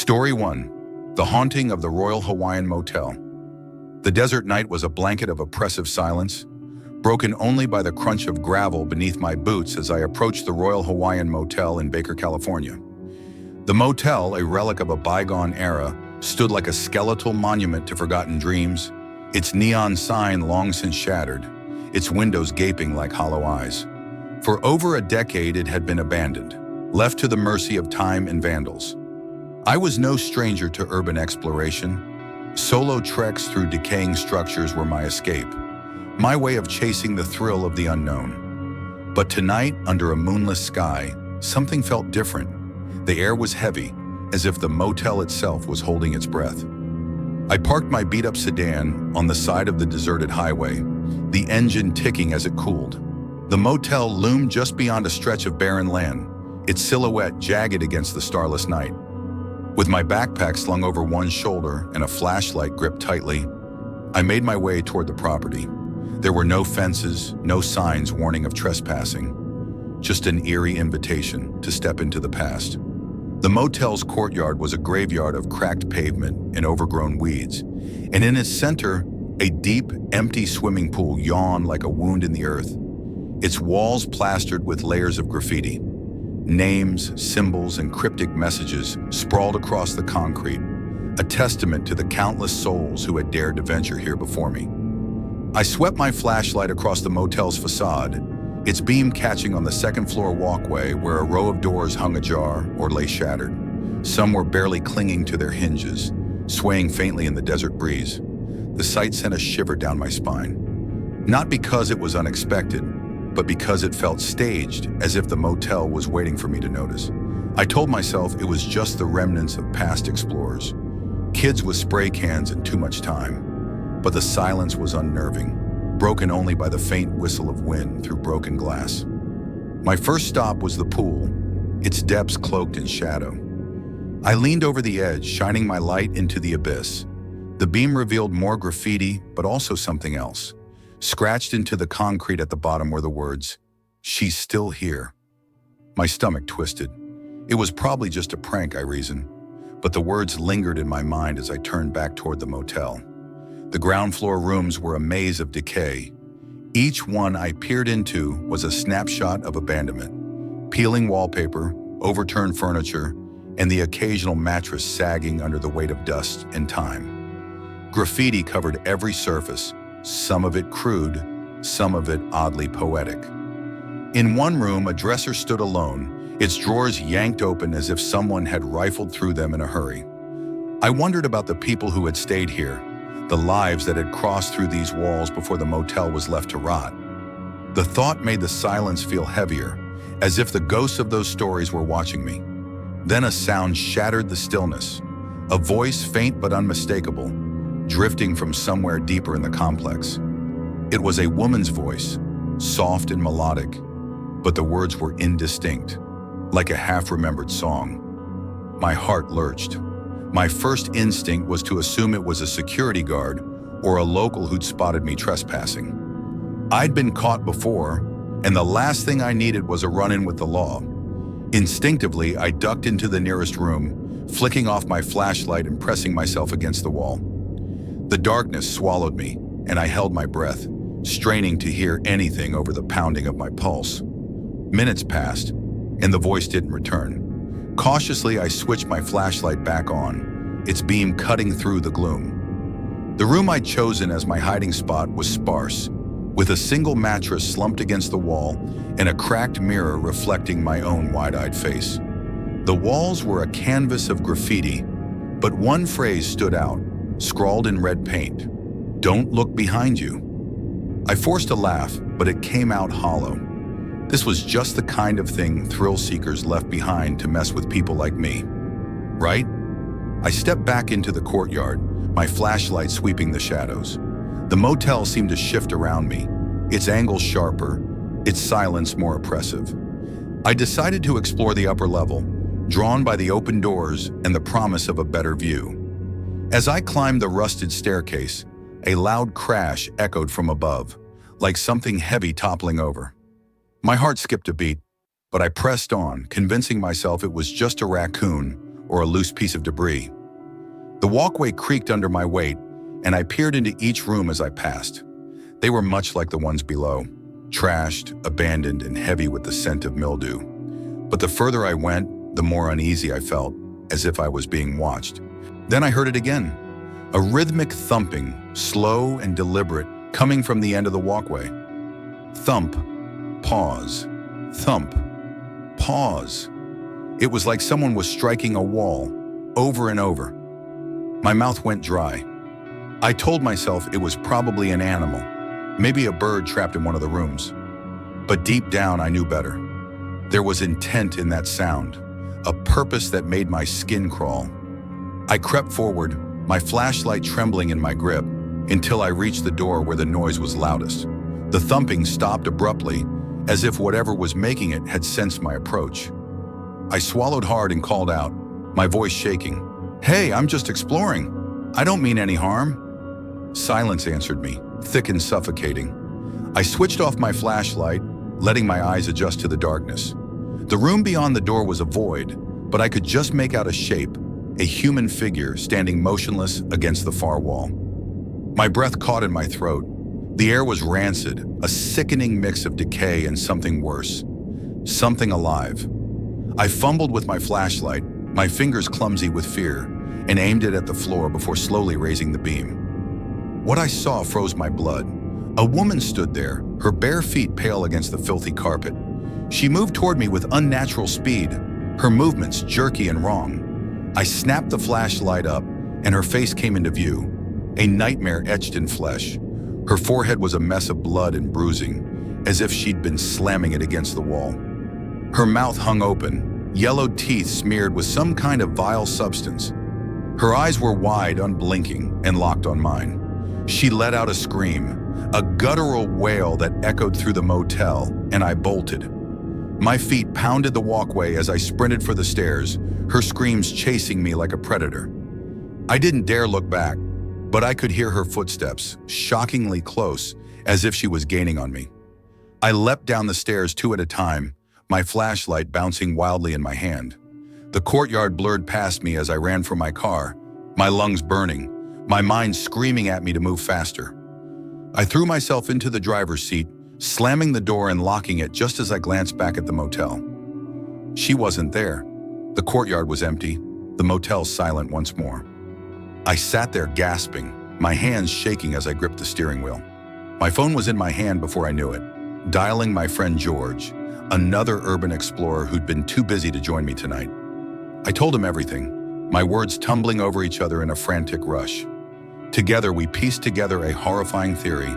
Story 1. The Haunting of the Royal Hawaiian Motel. The desert night was a blanket of oppressive silence, broken only by the crunch of gravel beneath my boots as I approached the Royal Hawaiian Motel in Baker, California. The motel, a relic of a bygone era, stood like a skeletal monument to forgotten dreams, its neon sign long since shattered, its windows gaping like hollow eyes. For over a decade it had been abandoned, left to the mercy of time and vandals. I was no stranger to urban exploration. Solo treks through decaying structures were my escape, my way of chasing the thrill of the unknown. But tonight, under a moonless sky, something felt different. The air was heavy, as if the motel itself was holding its breath. I parked my beat-up sedan on the side of the deserted highway, the engine ticking as it cooled. The motel loomed just beyond a stretch of barren land, its silhouette jagged against the starless night. With my backpack slung over one shoulder and a flashlight gripped tightly, I made my way toward the property. There were no fences, no signs warning of trespassing, just an eerie invitation to step into the past. The motel's courtyard was a graveyard of cracked pavement and overgrown weeds, and in its center, a deep, empty swimming pool yawned like a wound in the earth, its walls plastered with layers of graffiti. Names, symbols, and cryptic messages sprawled across the concrete, a testament to the countless souls who had dared to venture here before me. I swept my flashlight across the motel's facade, its beam catching on the second-floor walkway where a row of doors hung ajar or lay shattered. Some were barely clinging to their hinges, swaying faintly in the desert breeze. The sight sent a shiver down my spine. Not because it was unexpected, but because it felt staged, as if the motel was waiting for me to notice. I told myself it was just the remnants of past explorers, kids with spray cans and too much time. But the silence was unnerving, broken only by the faint whistle of wind through broken glass. My first stop was the pool, its depths cloaked in shadow. I leaned over the edge, shining my light into the abyss. The beam revealed more graffiti, but also something else. Scratched into the concrete at the bottom were the words, "She's still here." My stomach twisted. It was probably just a prank, I reasoned, but the words lingered in my mind as I turned back toward the motel. The ground floor rooms were a maze of decay. Each one I peered into was a snapshot of abandonment. Peeling wallpaper, overturned furniture, and the occasional mattress sagging under the weight of dust and time. Graffiti covered every surface, some of it crude, some of it oddly poetic. In one room, a dresser stood alone, its drawers yanked open as if someone had rifled through them in a hurry. I wondered about the people who had stayed here, the lives that had crossed through these walls before the motel was left to rot. The thought made the silence feel heavier, as if the ghosts of those stories were watching me. Then a sound shattered the stillness, a voice faint but unmistakable, drifting from somewhere deeper in the complex. It was a woman's voice, soft and melodic, but the words were indistinct, like a half-remembered song. My heart lurched. My first instinct was to assume it was a security guard or a local who'd spotted me trespassing. I'd been caught before, and the last thing I needed was a run-in with the law. Instinctively, I ducked into the nearest room, flicking off my flashlight and pressing myself against the wall. The darkness swallowed me, and I held my breath, straining to hear anything over the pounding of my pulse. Minutes passed, and the voice didn't return. Cautiously, I switched my flashlight back on, its beam cutting through the gloom. The room I'd chosen as my hiding spot was sparse, with a single mattress slumped against the wall and a cracked mirror reflecting my own wide-eyed face. The walls were a canvas of graffiti, but one phrase stood out, scrawled in red paint, "Don't look behind you." I forced a laugh, but it came out hollow. This was just the kind of thing thrill seekers left behind to mess with people like me, right? I stepped back into the courtyard, my flashlight sweeping the shadows. The motel seemed to shift around me, its angles sharper, its silence more oppressive. I decided to explore the upper level, drawn by the open doors and the promise of a better view. As I climbed the rusted staircase, a loud crash echoed from above, like something heavy toppling over. My heart skipped a beat, but I pressed on, convincing myself it was just a raccoon or a loose piece of debris. The walkway creaked under my weight, and I peered into each room as I passed. They were much like the ones below, trashed, abandoned, and heavy with the scent of mildew. But the further I went, the more uneasy I felt, as if I was being watched. Then I heard it again, a rhythmic thumping, slow and deliberate, coming from the end of the walkway. Thump, pause, thump, pause. It was like someone was striking a wall, over and over. My mouth went dry. I told myself it was probably an animal, maybe a bird trapped in one of the rooms. But deep down, I knew better. There was intent in that sound, a purpose that made my skin crawl. I crept forward, my flashlight trembling in my grip, until I reached the door where the noise was loudest. The thumping stopped abruptly, as if whatever was making it had sensed my approach. I swallowed hard and called out, my voice shaking. "Hey, I'm just exploring. I don't mean any harm." Silence answered me, thick and suffocating. I switched off my flashlight, letting my eyes adjust to the darkness. The room beyond the door was a void, but I could just make out a shape, a human figure standing motionless against the far wall. My breath caught in my throat. The air was rancid, a sickening mix of decay and something worse. Something alive. I fumbled with my flashlight, my fingers clumsy with fear, and aimed it at the floor before slowly raising the beam. What I saw froze my blood. A woman stood there, her bare feet pale against the filthy carpet. She moved toward me with unnatural speed, her movements jerky and wrong. I snapped the flashlight up, and her face came into view, a nightmare etched in flesh. Her forehead was a mess of blood and bruising, as if she'd been slamming it against the wall. Her mouth hung open, yellowed teeth smeared with some kind of vile substance. Her eyes were wide, unblinking, and locked on mine. She let out a scream, a guttural wail that echoed through the motel, and I bolted. My feet pounded the walkway as I sprinted for the stairs, her screams chasing me like a predator. I didn't dare look back, but I could hear her footsteps, shockingly close, as if she was gaining on me. I leapt down the stairs 2 at a time, my flashlight bouncing wildly in my hand. The courtyard blurred past me as I ran for my car, my lungs burning, my mind screaming at me to move faster. I threw myself into the driver's seat, slamming the door and locking it just as I glanced back at the motel. She wasn't there. The courtyard was empty, the motel silent once more. I sat there gasping, my hands shaking as I gripped the steering wheel. My phone was in my hand before I knew it, dialing my friend George, another urban explorer who'd been too busy to join me tonight. I told him everything, my words tumbling over each other in a frantic rush. Together, we pieced together a horrifying theory.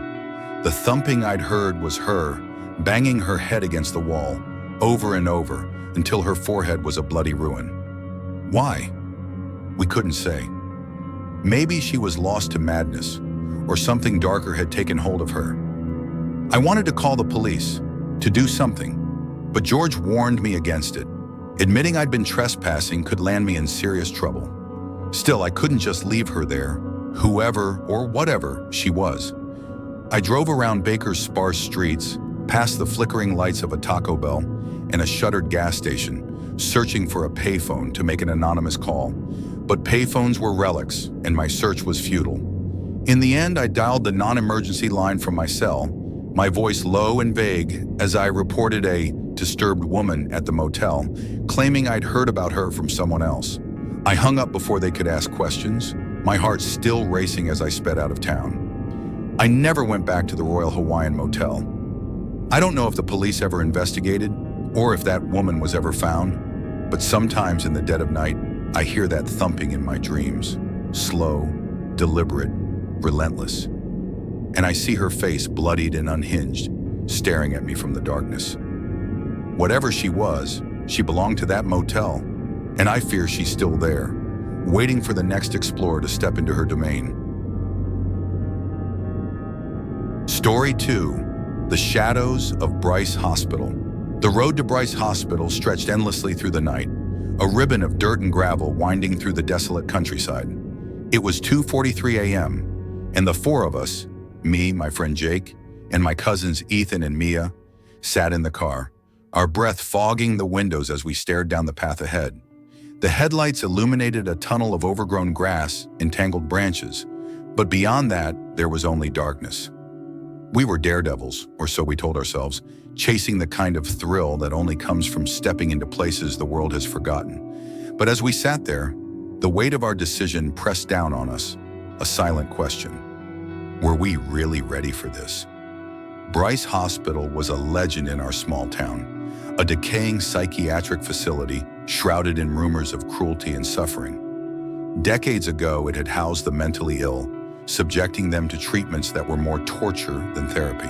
The thumping I'd heard was her, banging her head against the wall, over and over, until her forehead was a bloody ruin. Why? We couldn't say. Maybe she was lost to madness, or something darker had taken hold of her. I wanted to call the police, to do something, but George warned me against it. Admitting I'd been trespassing could land me in serious trouble. Still, I couldn't just leave her there, whoever or whatever she was. I drove around Baker's sparse streets, past the flickering lights of a Taco Bell and a shuttered gas station, searching for a payphone to make an anonymous call. But payphones were relics, and my search was futile. In the end, I dialed the non-emergency line from my cell, my voice low and vague as I reported a disturbed woman at the motel, claiming I'd heard about her from someone else. I hung up before they could ask questions, my heart still racing as I sped out of town. I never went back to the Royal Hawaiian Motel. I don't know if the police ever investigated or if that woman was ever found, but sometimes in the dead of night, I hear that thumping in my dreams, slow, deliberate, relentless. And I see her face bloodied and unhinged, staring at me from the darkness. Whatever she was, she belonged to that motel, and I fear she's still there, waiting for the next explorer to step into her domain. Story 2, The Shadows of Bryce Hospital. The road to Bryce Hospital stretched endlessly through the night, a ribbon of dirt and gravel winding through the desolate countryside. It was 2:43 a.m., and the four of us, me, my friend Jake, and my cousins Ethan and Mia, sat in the car, our breath fogging the windows as we stared down the path ahead. The headlights illuminated a tunnel of overgrown grass and tangled branches, but beyond that, there was only darkness. We were daredevils, or so we told ourselves, chasing the kind of thrill that only comes from stepping into places the world has forgotten. But as we sat there, the weight of our decision pressed down on us, a silent question. Were we really ready for this? Bryce Hospital was a legend in our small town, a decaying psychiatric facility shrouded in rumors of cruelty and suffering. Decades ago, it had housed the mentally ill, subjecting them to treatments that were more torture than therapy.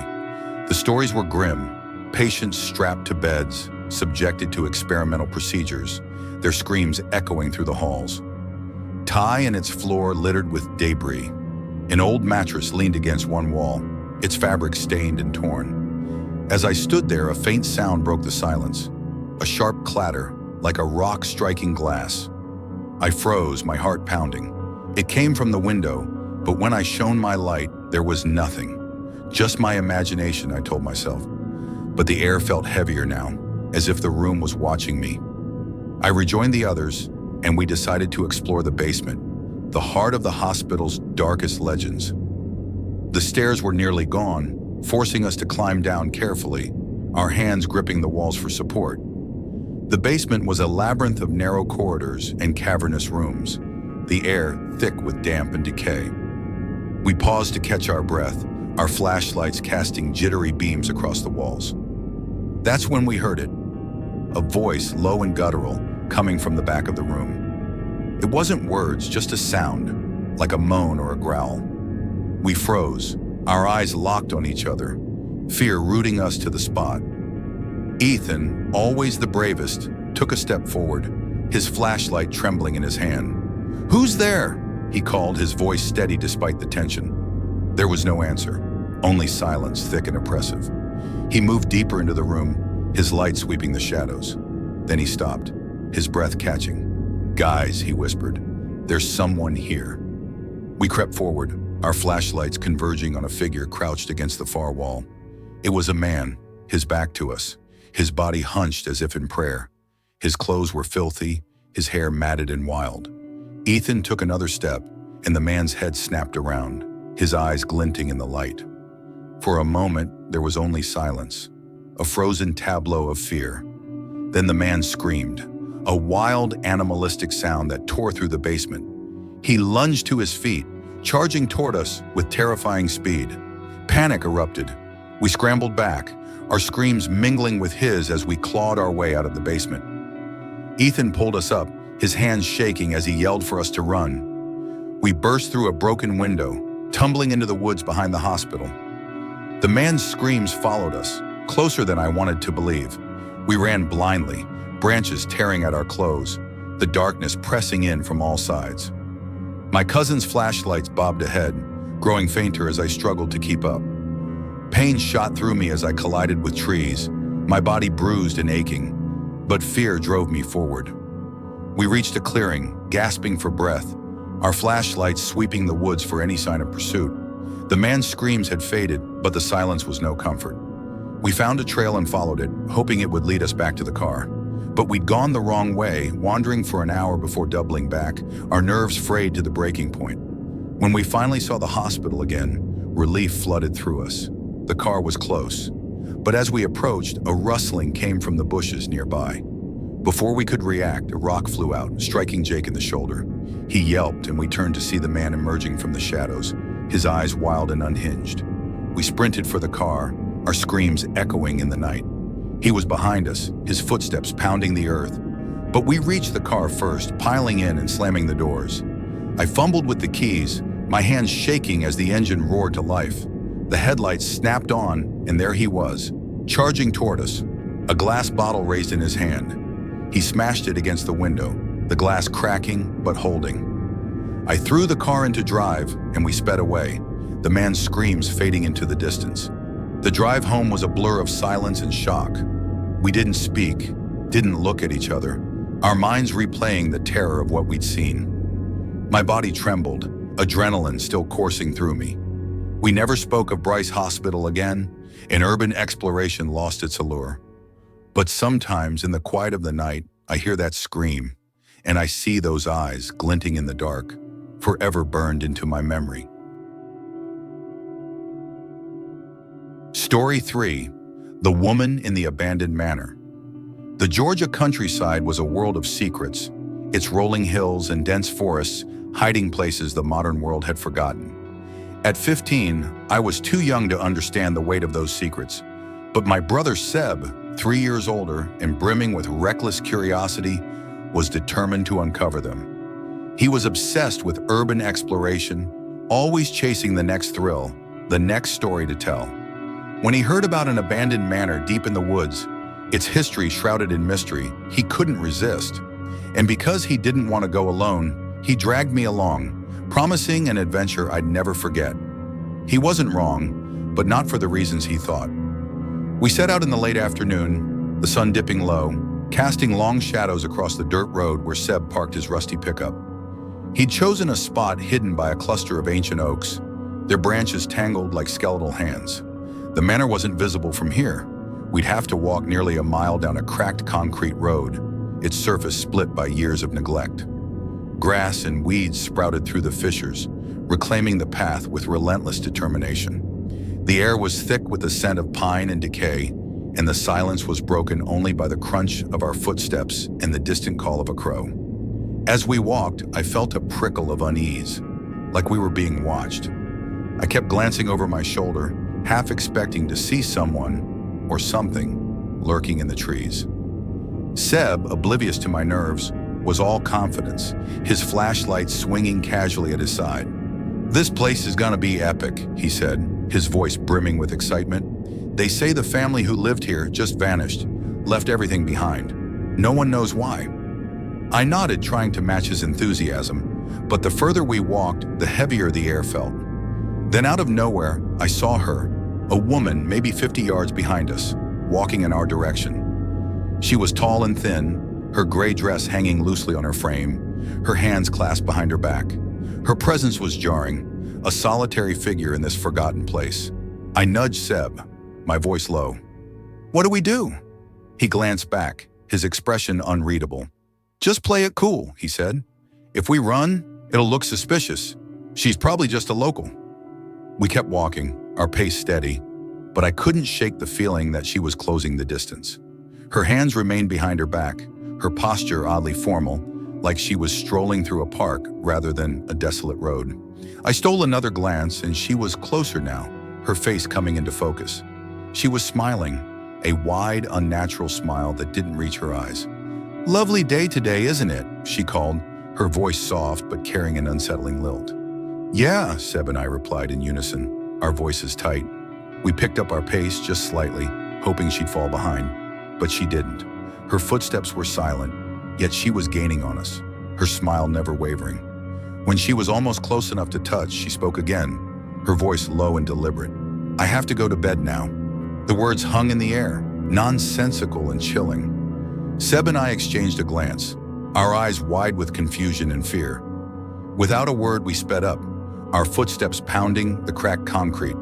The stories were grim, patients strapped to beds, subjected to experimental procedures, their screams echoing through the halls. Ty and its floor littered with debris. An old mattress leaned against one wall, its fabric stained and torn. As I stood there, a faint sound broke the silence, a sharp clatter, like a rock striking glass. I froze, my heart pounding. It came from the window, but when I shone my light, there was nothing. Just my imagination, I told myself. But the air felt heavier now, as if the room was watching me. I rejoined the others, and we decided to explore the basement, the heart of the hospital's darkest legends. The stairs were nearly gone, forcing us to climb down carefully, our hands gripping the walls for support. The basement was a labyrinth of narrow corridors and cavernous rooms, the air thick with damp and decay. We paused to catch our breath, our flashlights casting jittery beams across the walls. That's when we heard it, a voice, low and guttural, coming from the back of the room. It wasn't words, just a sound, like a moan or a growl. We froze, our eyes locked on each other, fear rooting us to the spot. Ethan, always the bravest, took a step forward, his flashlight trembling in his hand. "Who's there?" he called, his voice steady despite the tension. There was no answer, only silence, thick and oppressive. He moved deeper into the room, his light sweeping the shadows. Then he stopped, his breath catching. "Guys," he whispered, "there's someone here." We crept forward, our flashlights converging on a figure crouched against the far wall. It was a man, his back to us, his body hunched as if in prayer. His clothes were filthy, his hair matted and wild. Ethan took another step, and the man's head snapped around, his eyes glinting in the light. For a moment, there was only silence, a frozen tableau of fear. Then the man screamed, a wild, animalistic sound that tore through the basement. He lunged to his feet, charging toward us with terrifying speed. Panic erupted. We scrambled back, our screams mingling with his as we clawed our way out of the basement. Ethan pulled us up, his hands shaking as he yelled for us to run. We burst through a broken window, tumbling into the woods behind the hospital. The man's screams followed us, closer than I wanted to believe. We ran blindly, branches tearing at our clothes, the darkness pressing in from all sides. My cousin's flashlights bobbed ahead, growing fainter as I struggled to keep up. Pain shot through me as I collided with trees, my body bruised and aching, but fear drove me forward. We reached a clearing, gasping for breath, our flashlights sweeping the woods for any sign of pursuit. The man's screams had faded, but the silence was no comfort. We found a trail and followed it, hoping it would lead us back to the car. But we'd gone the wrong way, wandering for an hour before doubling back, our nerves frayed to the breaking point. When we finally saw the hospital again, relief flooded through us. The car was close, but as we approached, a rustling came from the bushes nearby. Before we could react, a rock flew out, striking Jake in the shoulder. He yelped, and we turned to see the man emerging from the shadows, his eyes wild and unhinged. We sprinted for the car, our screams echoing in the night. He was behind us, his footsteps pounding the earth. But we reached the car first, piling in and slamming the doors. I fumbled with the keys, my hands shaking as the engine roared to life. The headlights snapped on, and there he was, charging toward us, a glass bottle raised in his hand. He smashed it against the window, the glass cracking but holding. I threw the car into drive, and we sped away, the man's screams fading into the distance. The drive home was a blur of silence and shock. We didn't speak, didn't look at each other, our minds replaying the terror of what we'd seen. My body trembled, adrenaline still coursing through me. We never spoke of Bryce Hospital again, and urban exploration lost its allure. But sometimes in the quiet of the night, I hear that scream. and I see those eyes glinting in the dark, forever burned into my memory. Story 3. The Woman in the Abandoned Manor. The Georgia countryside was a world of secrets, its rolling hills and dense forests hiding places the modern world had forgotten. At 15, I was too young to understand the weight of those secrets, but my brother Seb, 3 years older and brimming with reckless curiosity, was determined to uncover them. He was obsessed with urban exploration, always chasing the next thrill, the next story to tell. When he heard about an abandoned manor deep in the woods, its history shrouded in mystery, he couldn't resist. And because he didn't want to go alone, he dragged me along, promising an adventure I'd never forget. He wasn't wrong, but not for the reasons he thought. We set out in the late afternoon, the sun dipping low, casting long shadows across the dirt road where Seb parked his rusty pickup. He'd chosen a spot hidden by a cluster of ancient oaks, their branches tangled like skeletal hands. The manor wasn't visible from here. We'd have to walk nearly a mile down a cracked concrete road, its surface split by years of neglect. Grass and weeds sprouted through the fissures, reclaiming the path with relentless determination. The air was thick with the scent of pine and decay, and the silence was broken only by the crunch of our footsteps and the distant call of a crow. As we walked, I felt a prickle of unease, like we were being watched. I kept glancing over my shoulder, half expecting to see someone or something lurking in the trees. Seb, oblivious to my nerves, was all confidence, his flashlight swinging casually at his side. "This place is gonna be epic," he said, his voice brimming with excitement. "They say the family who lived here just vanished, left everything behind. No one knows why." I nodded, trying to match his enthusiasm, but the further we walked, the heavier the air felt. Then out of nowhere, I saw her, a woman maybe 50 yards behind us, walking in our direction. She was tall and thin, her gray dress hanging loosely on her frame, her hands clasped behind her back. Her presence was jarring, a solitary figure in this forgotten place. I nudged Seb, my voice low. "What do we do?" He glanced back, his expression unreadable. "Just play it cool," he said. "If we run, it'll look suspicious. She's probably just a local." We kept walking, our pace steady, but I couldn't shake the feeling that she was closing the distance. Her hands remained behind her back, her posture oddly formal, like she was strolling through a park rather than a desolate road. I stole another glance, and she was closer now, her face coming into focus. She was smiling, a wide, unnatural smile that didn't reach her eyes. "Lovely day today, isn't it?" she called, her voice soft but carrying an unsettling lilt. "Yeah," Seb and I replied in unison, our voices tight. We picked up our pace just slightly, hoping she'd fall behind, but she didn't. Her footsteps were silent, yet she was gaining on us, her smile never wavering. When she was almost close enough to touch, she spoke again, her voice low and deliberate. "I have to go to bed now." The words hung in the air, nonsensical and chilling. Seb and I exchanged a glance, our eyes wide with confusion and fear. Without a word, we sped up, our footsteps pounding the cracked concrete.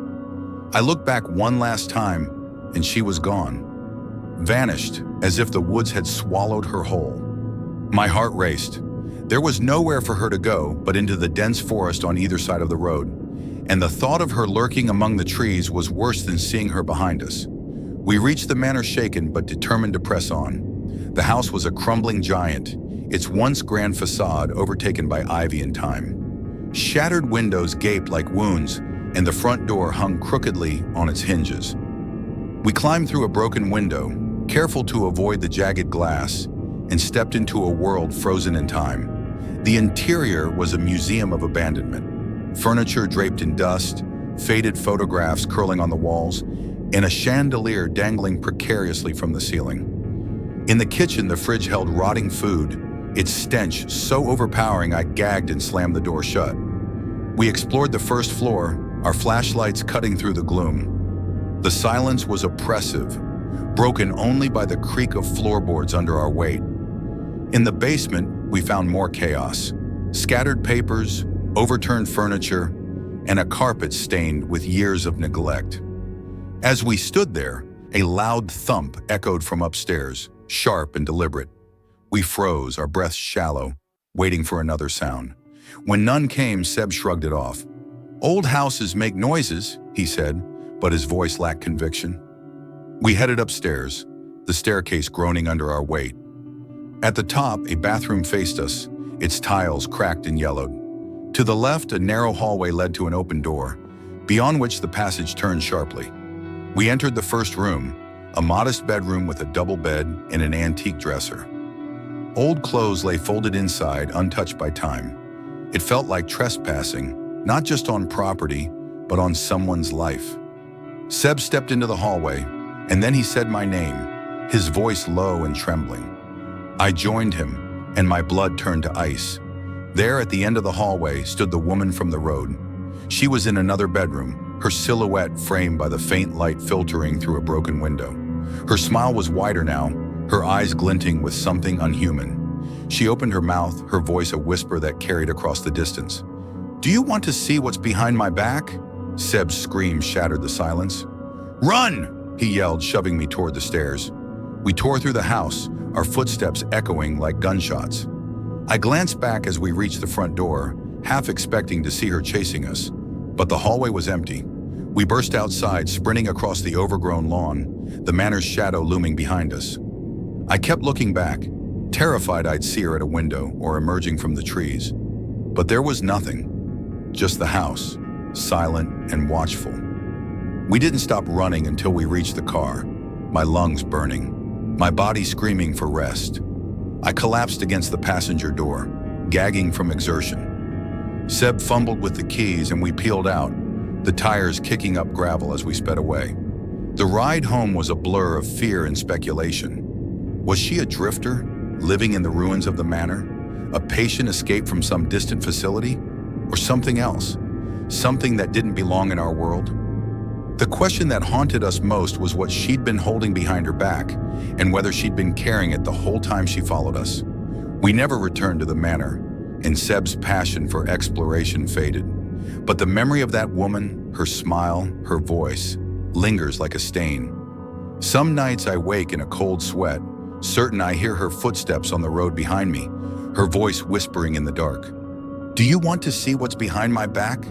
I looked back one last time, and she was gone. Vanished, as if the woods had swallowed her whole. My heart raced. There was nowhere for her to go but into the dense forest on either side of the road, and the thought of her lurking among the trees was worse than seeing her behind us. We reached the manor shaken but determined to press on. The house was a crumbling giant, its once grand facade overtaken by ivy and time. Shattered windows gaped like wounds, and the front door hung crookedly on its hinges. We climbed through a broken window, careful to avoid the jagged glass, and stepped into a world frozen in time. The interior was a museum of abandonment. Furniture draped in dust, faded photographs curling on the walls, and a chandelier dangling precariously from the ceiling. In the kitchen, the fridge held rotting food, its stench so overpowering I gagged and slammed the door shut. We explored the first floor, our flashlights cutting through the gloom. The silence was oppressive, broken only by the creak of floorboards under our weight. In the basement, we found more chaos. Scattered papers, overturned furniture, and a carpet stained with years of neglect. As we stood there, a loud thump echoed from upstairs, sharp and deliberate. We froze, our breaths shallow, waiting for another sound. When none came, Seb shrugged it off. "Old houses make noises," he said, but his voice lacked conviction. We headed upstairs, the staircase groaning under our weight. At the top, a bathroom faced us, its tiles cracked and yellowed. To the left, a narrow hallway led to an open door, beyond which the passage turned sharply. We entered the first room, a modest bedroom with a double bed and an antique dresser. Old clothes lay folded inside, untouched by time. It felt like trespassing, not just on property, but on someone's life. Seb stepped into the hallway, and then he said my name, his voice low and trembling. I joined him, and my blood turned to ice. There, at the end of the hallway, stood the woman from the road. She was in another bedroom, her silhouette framed by the faint light filtering through a broken window. Her smile was wider now, her eyes glinting with something unhuman. She opened her mouth, her voice a whisper that carried across the distance. "Do you want to see what's behind my back?" Seb's scream shattered the silence. "Run!" he yelled, shoving me toward the stairs. We tore through the house, our footsteps echoing like gunshots. I glanced back as we reached the front door, half expecting to see her chasing us. But the hallway was empty. We burst outside, sprinting across the overgrown lawn, the manor's shadow looming behind us. I kept looking back, terrified I'd see her at a window or emerging from the trees. But there was nothing, just the house, silent and watchful. We didn't stop running until we reached the car, my lungs burning, my body screaming for rest. I collapsed against the passenger door, gagging from exertion. Seb fumbled with the keys and we peeled out, the tires kicking up gravel as we sped away. The ride home was a blur of fear and speculation. Was she a drifter, living in the ruins of the manor? A patient escape from some distant facility? Or something else? Something that didn't belong in our world? The question that haunted us most was what she'd been holding behind her back, and whether she'd been carrying it the whole time she followed us. We never returned to the manor, and Seb's passion for exploration faded. But the memory of that woman, her smile, her voice, lingers like a stain. Some nights I wake in a cold sweat, certain I hear her footsteps on the road behind me, her voice whispering in the dark. "Do you want to see what's behind my back?"